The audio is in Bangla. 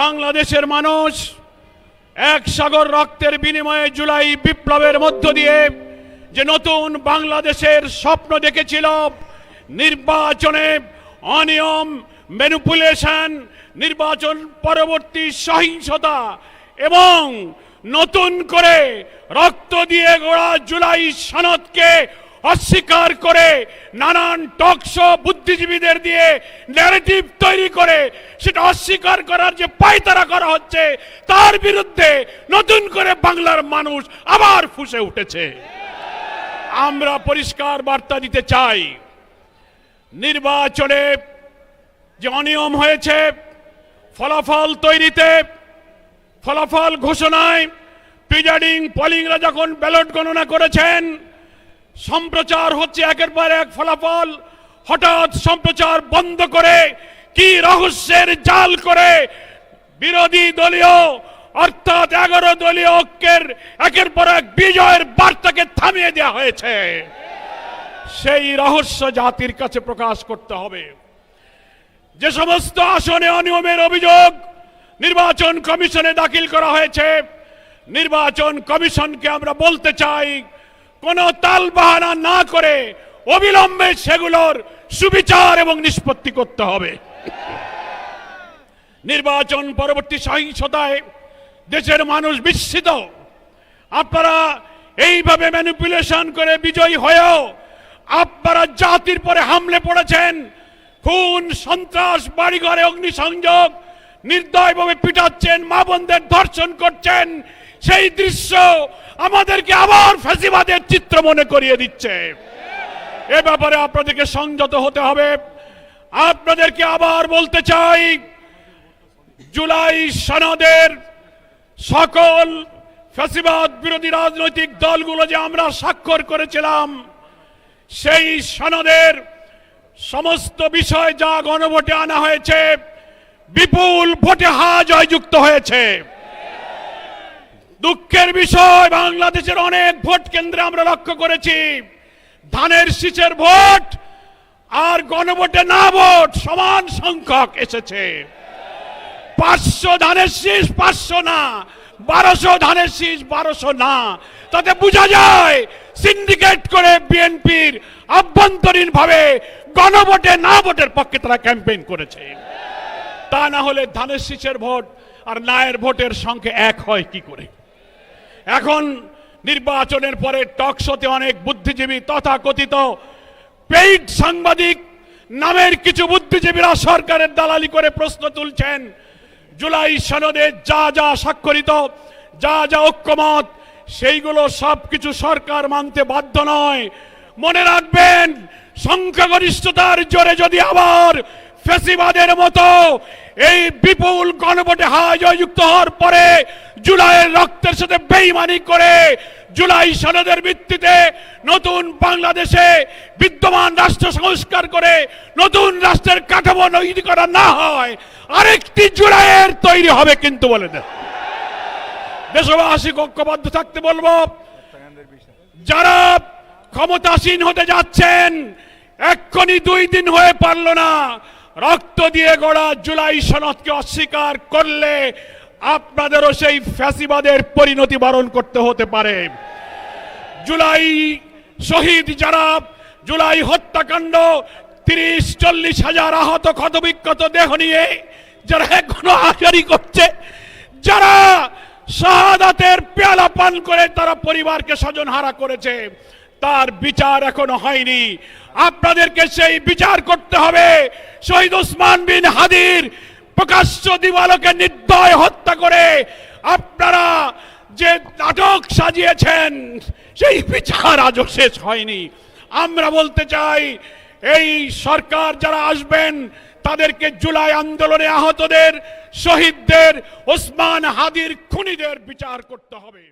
বাংলাদেশের মানুষ এক সাগর রক্তের বিনিময়ে জুলাই বিপ্লবের মধ্য দিয়ে যে নতুন বাংলাদেশের স্বপ্ন দেখেছিল, নির্বাচনে অনিয়ম, ম্যানিপুলেশন, নির্বাচন পরবর্তী সহিংসতা এবং নতুন করে রক্ত দিয়ে গড়া জুলাই সনদকে অস্বীকার করে নানান টকশো বুদ্ধিজীবীদের দিয়ে ন্যারেটিভ তৈরি করে সেটা অস্বীকার করার যে পায়তারা করা হচ্ছে, তার বিরুদ্ধে নতুন করে বাংলার মানুষ আবার ফুঁসে উঠেছে। আমরা পরিষ্কার বার্তা দিতে চাই, নির্বাচনে যে অনিয়ম হয়েছে, ফলাফল তৈরিতে, ফলাফল ঘোষণায়, প্রিজাইডিং পোলিংরা যখন ব্যালট গণনা করেছেন, সম্প্রচার হচ্ছে একের পর এক ফলাফল, হঠাৎ সম্প্রচার বন্ধ করে কি রহস্যের জাল করে বিরোধী দলীয় অর্থাৎ 11 দলীয় ঐক্যের একের পর এক বিজয়ের বার্তাকে থামিয়ে দেওয়া হয়েছে। সেই রহস্য জাতির কাছে প্রকাশ করতে হবে। যে সমস্ত আসনে অনিয়মের অভিযোগ নির্বাচন কমিশনে দাখিল করা হয়েছে, নির্বাচন কমিশনকে আমরা বলতে চাই, কোন তালবাহানা না করে অবিলম্বে সেগুলোর সুবিচার এবং নিষ্পত্তি করতে হবে। নির্বাচন পরবর্তী সহিংসতায় দেশের মানুষ বিস্মিত। আপনারা এইভাবে ম্যানিপুলেশন করে বিজয়ী হয়েও আপনারা জাতির পরে হামলে পড়েছেন, খুন, সন্ত্রাস, বাড়িঘরে অগ্নিসংযোগ, নির্দয়ভাবে পিটাচ্ছেন, মা বোনদের ধর্ষণ করছেন। সেই দৃশ্য আমাদেরকে আবার ফ্যাসিবাদের চিত্র মনে করিয়ে দিচ্ছে। এ ব্যাপারে আপনাদেরকে সংযত হতে হবে। আপনাদেরকে আবার বলতে চাই, জুলাই সনদের সকল ফ্যাসিবাদ বিরোধী রাজনৈতিক দলগুলো যে আমরা স্বাক্ষর করেছিলাম, সেই সনদের সমস্ত বিষয় যা গণভোটে আনা হয়েছে, বিপুল ভোটে জয়যুক্ত হয়েছে। দুঃখের বিষয়, বাংলাদেশের অনেক ভোট কেন্দ্রে আমরা লক্ষ্য করেছি ধানের শীষের ভোট আর গণভোটে না ভোট সমান সংখ্যক এসেছে। 500 ধানের শীষ 500 না, 1200 ধানের শীষ 1200 না। তাতে বোঝা যায় সিন্ডিকেট করে বিএনপির আভ্যন্তরীণ ভাবে গণভোটে না ভোটের পক্ষে তারা ক্যাম্পেইন করেছে। তা না হলে ধানের শীষের ভোট আর নায়ের ভোটের সংখ্যা এক হয় কি করে? এখন নির্বাচনের পরে টকশোতে অনেক বুদ্ধিজীবী তথাকথিত পেইড সাংবাদিক নামের কিছু বুদ্ধিজীবীরা সরকারের দালালি করে প্রশ্ন তুলছেন, জুলাই সনদে যা যা স্বাক্ষরিত, যা যা ঐক্যমত, সেইগুলো সবকিছু সরকার মানতে বাধ্য নয়। মনে রাখবেন, সংখ্যাগরিষ্ঠতার জোরে যদি আবার ফ্যাসিবাদের মতো এই বিপুল গণভোটে জয়যুক্ত হওয়ার পরে জুলাইয়ের রক্তের সাথে বেইমানি করে জুলাই সনদের ভিত্তিতে নতুন বাংলাদেশে বিদ্যমান রাষ্ট্র সংস্কার করে নতুন রাষ্ট্রের কাঠামো তৈরি করা না হয়, আরেকটি জুলাইয়ের তৈরি হবে কিন্তু বলে দেন। দেশবাসী ঐক্যবদ্ধ থাকতে বলবো। যারা ক্ষমতাসীন হতে যাচ্ছেন, এক্ষুনি 2 দিন হয়ে পারল না, রক্ত দিয়ে গড়া জুলাই সনদকে অস্বীকার করলে আপনাদেরও সেই ফ্যাসিবাদের পরিণতি বরণ করতে হতে পারে। জুলাই শহীদ যারা, জুলাই হত্যাকাণ্ড, 30-40 হাজার আহত ক্ষতবিক্ষত দেহ নিয়ে যারা এখনো আহারি করছে, যারা শাহাদাতের পেয়ালা পান করে তারা পরিবারকে স্বজনহারা করেছে, তার বিচার এখনো হয়নি। আপনাদেরকে সেই বিচার করতে হবে। শহীদ ওসমান বিন হাদির প্রকাশ্য দিবালোকে নির্দয় হত্যা করে আপনারা যে নাটক সাজিয়েছেন, সেই বিচার আজও শেষ হয়নি। আমরা বলতে চাই, এই সরকার যারা আসবেন তাদেরকে জুলাই আন্দোলনে আহতদের, শহীদদের, ওসমান হাদির খুনিদের বিচার করতে হবে।